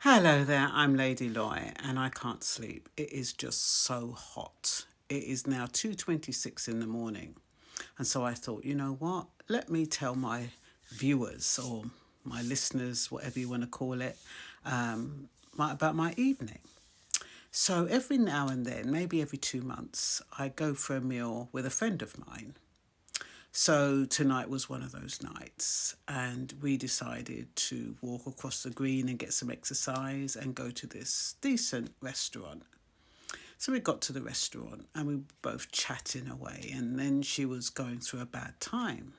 Hello there, I'm Lady Loy and I can't sleep. It is just so hot. It is now 2:26 in the morning. And so I thought, you know what? Let me tell my viewers or my listeners, whatever you want to call it, about my evening. So every now and then, maybe every 2 months, I go for a meal with a friend of mine. So tonight was one of those nights, and we decided to walk across the green and get some exercise and go to this decent restaurant. So we got to the restaurant and we were both chatting away, and then she was going through a bad time.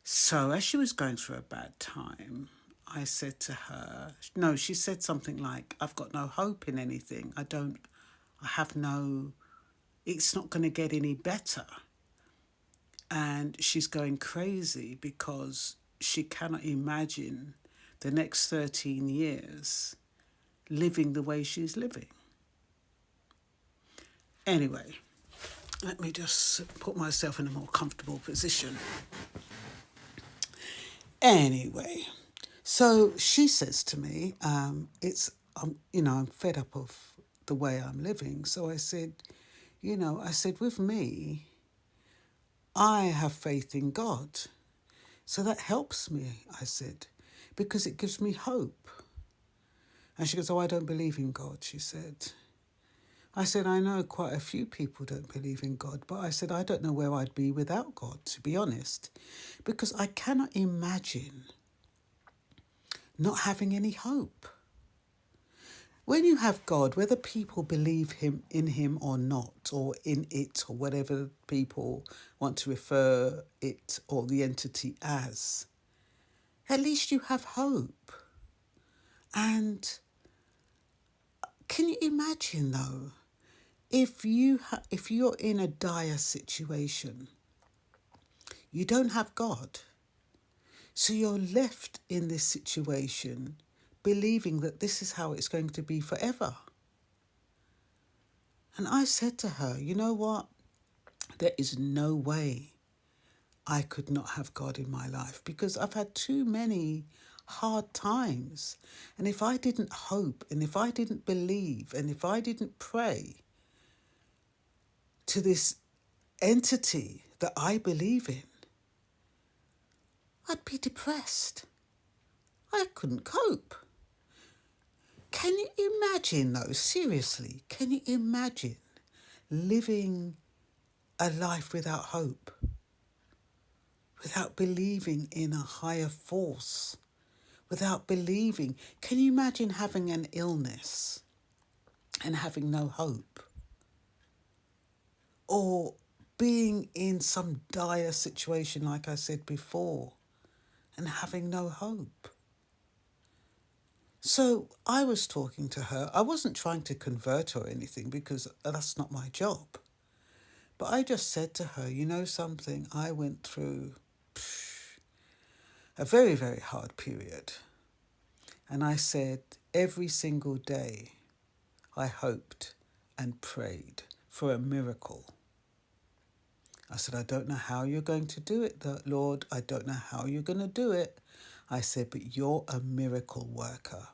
So as she was going through a bad time, I said to her, no, she said something like, I've got no hope in anything. I have no, it's not going to get any better. And she's going crazy because she cannot imagine the next 13 years living the way she's living. Anyway, let me just put myself in a more comfortable position. Anyway, so she says to me, I'm fed up of the way I'm living. So I said, with me, I have faith in God. So that helps me, I said, because it gives me hope. And she goes, oh, I don't believe in God, she said. I said, I know quite a few people don't believe in God, but I said, I don't know where I'd be without God, to be honest, because I cannot imagine not having any hope. When you have God, whether people believe in him or not, or in it, or whatever people want to refer it or the entity as, at least you have hope. And can you imagine though, if you're in a dire situation, you don't have God, so you're left in this situation believing that this is how it's going to be forever. And I said to her, you know what? There is no way I could not have God in my life because I've had too many hard times. And if I didn't hope and if I didn't believe and if I didn't pray to this entity that I believe in, I'd be depressed. I couldn't cope. Can you imagine, though, seriously, can you imagine living a life without hope, without believing in a higher force, without believing? Can you imagine having an illness and having no hope? Or being in some dire situation, like I said before, and having no hope? So I was talking to her. I wasn't trying to convert her or anything because that's not my job. But I just said to her, you know something, I went through a very, very hard period. And I said, every single day I hoped and prayed for a miracle. I said, I don't know how you're going to do it, Lord. I don't know how you're going to do it. I said, but you're a miracle worker.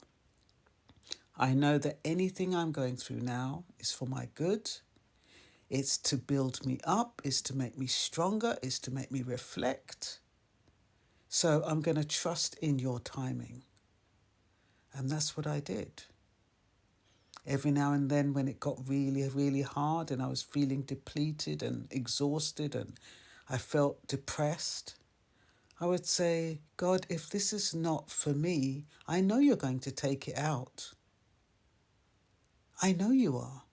I know that anything I'm going through now is for my good. It's to build me up, it's to make me stronger, it's to make me reflect. So I'm going to trust in your timing. And that's what I did. Every now and then when it got really, really hard and I was feeling depleted and exhausted and I felt depressed, I would say, God, if this is not for me, I know you're going to take it out. I know you are.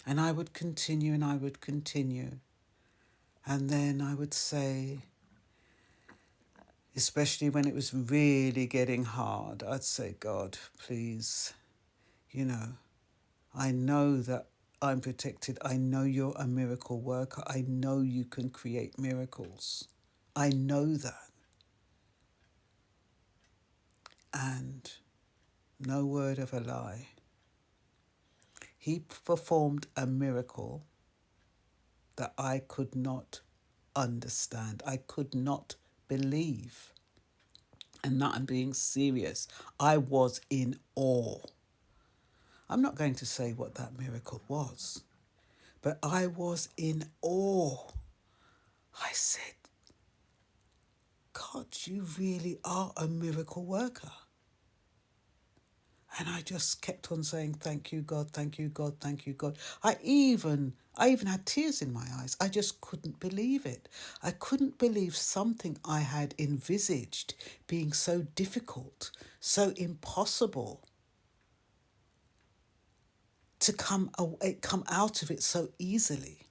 And I would continue and I would continue. And then I would say, especially when it was really getting hard, I'd say, God, please, I know that I'm protected. I know you're a miracle worker. I know you can create miracles. I know that. And no word of a lie. He performed a miracle that I could not understand. I could not believe. And not, I'm being serious. I was in awe. I'm not going to say what that miracle was, but I was in awe. I said, God, you really are a miracle worker. And I just kept on saying, thank you, God, thank you, God, thank you, God. I even had tears in my eyes. I just couldn't believe it. I couldn't believe something I had envisaged being so difficult, so impossible, to come out of it so easily.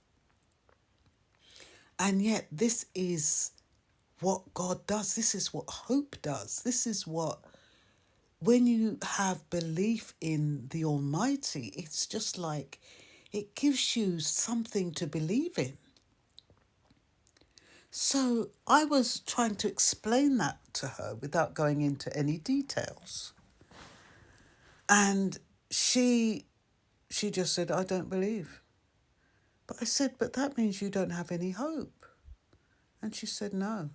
And yet this is what God does. This is what hope does. This is what, when you have belief in the Almighty, it's just like it gives you something to believe in. So I was trying to explain that to her without going into any details. And she just said, I don't believe. But I said, but that means you don't have any hope. And she said, no,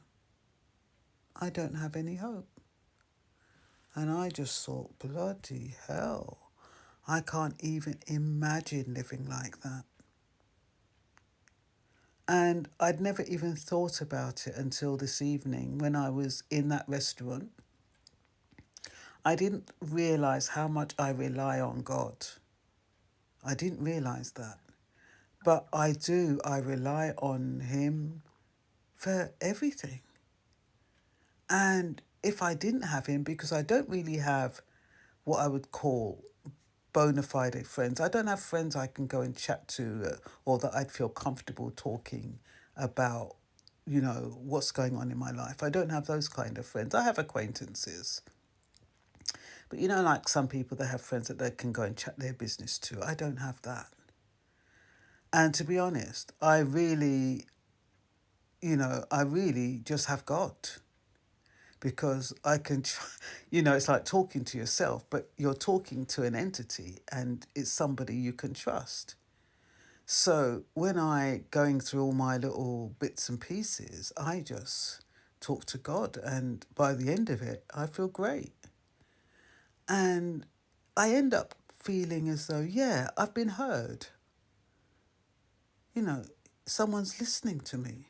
I don't have any hope. And I just thought, bloody hell, I can't even imagine living like that. And I'd never even thought about it until this evening when I was in that restaurant. I didn't realise how much I rely on God. I didn't realise that. But I do. I rely on Him for everything. And if I didn't have Him, because I don't really have what I would call bona fide friends. I don't have friends I can go and chat to or that I'd feel comfortable talking about, what's going on in my life. I don't have those kind of friends. I have acquaintances. But like some people, they have friends that they can go and chat their business to. I don't have that. And to be honest, I really just have God. Because I can, it's like talking to yourself, but you're talking to an entity and it's somebody you can trust. So when I going through all my little bits and pieces, I just talk to God, and by the end of it, I feel great. And I end up feeling as though, yeah, I've been heard. Someone's listening to me.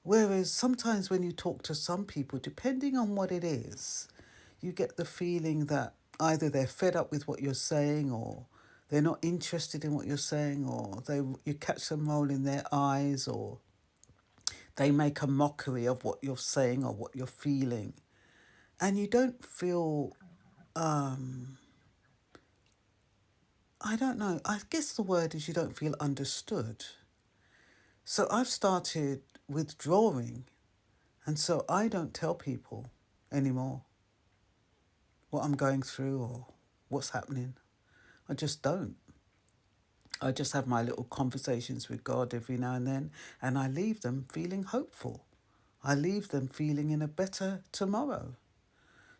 Whereas sometimes when you talk to some people, depending on what it is, you get the feeling that either they're fed up with what you're saying, or they're not interested in what you're saying, or you catch them rolling their eyes, or they make a mockery of what you're saying or what you're feeling. And you don't feel, I don't know, I guess the word is you don't feel understood. So I've started withdrawing, and so I don't tell people anymore what I'm going through or what's happening. I just don't. I just have my little conversations with God every now and I leave them feeling hopeful. I leave them feeling in a better tomorrow.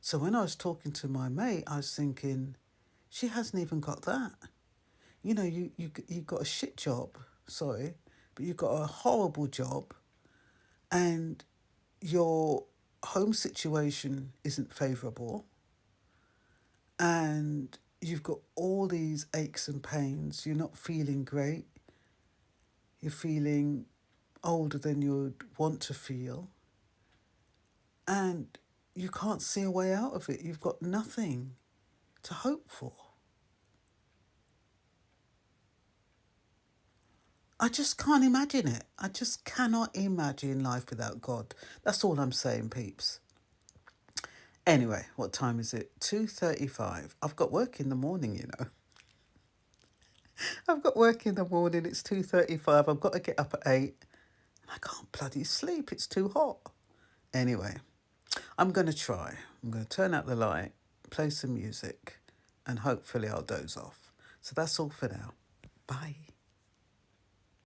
So when I was talking to my mate, I was thinking, she hasn't even got that. You got a shit job, sorry, but you've got a horrible job, and your home situation isn't favourable, and you've got all these aches and pains. You're not feeling great. You're feeling older than you'd want to feel. And you can't see a way out of it. You've got nothing to hope for. I just can't imagine it. I just cannot imagine life without God. That's all I'm saying, peeps. Anyway, what time is it? 2:35. I've got work in the morning, I've got work in the morning. It's 2:35. I've got to get up at 8. And I can't bloody sleep. It's too hot. Anyway, I'm going to try. I'm going to turn out the light, play some music, and hopefully I'll doze off. So that's all for now. Bye.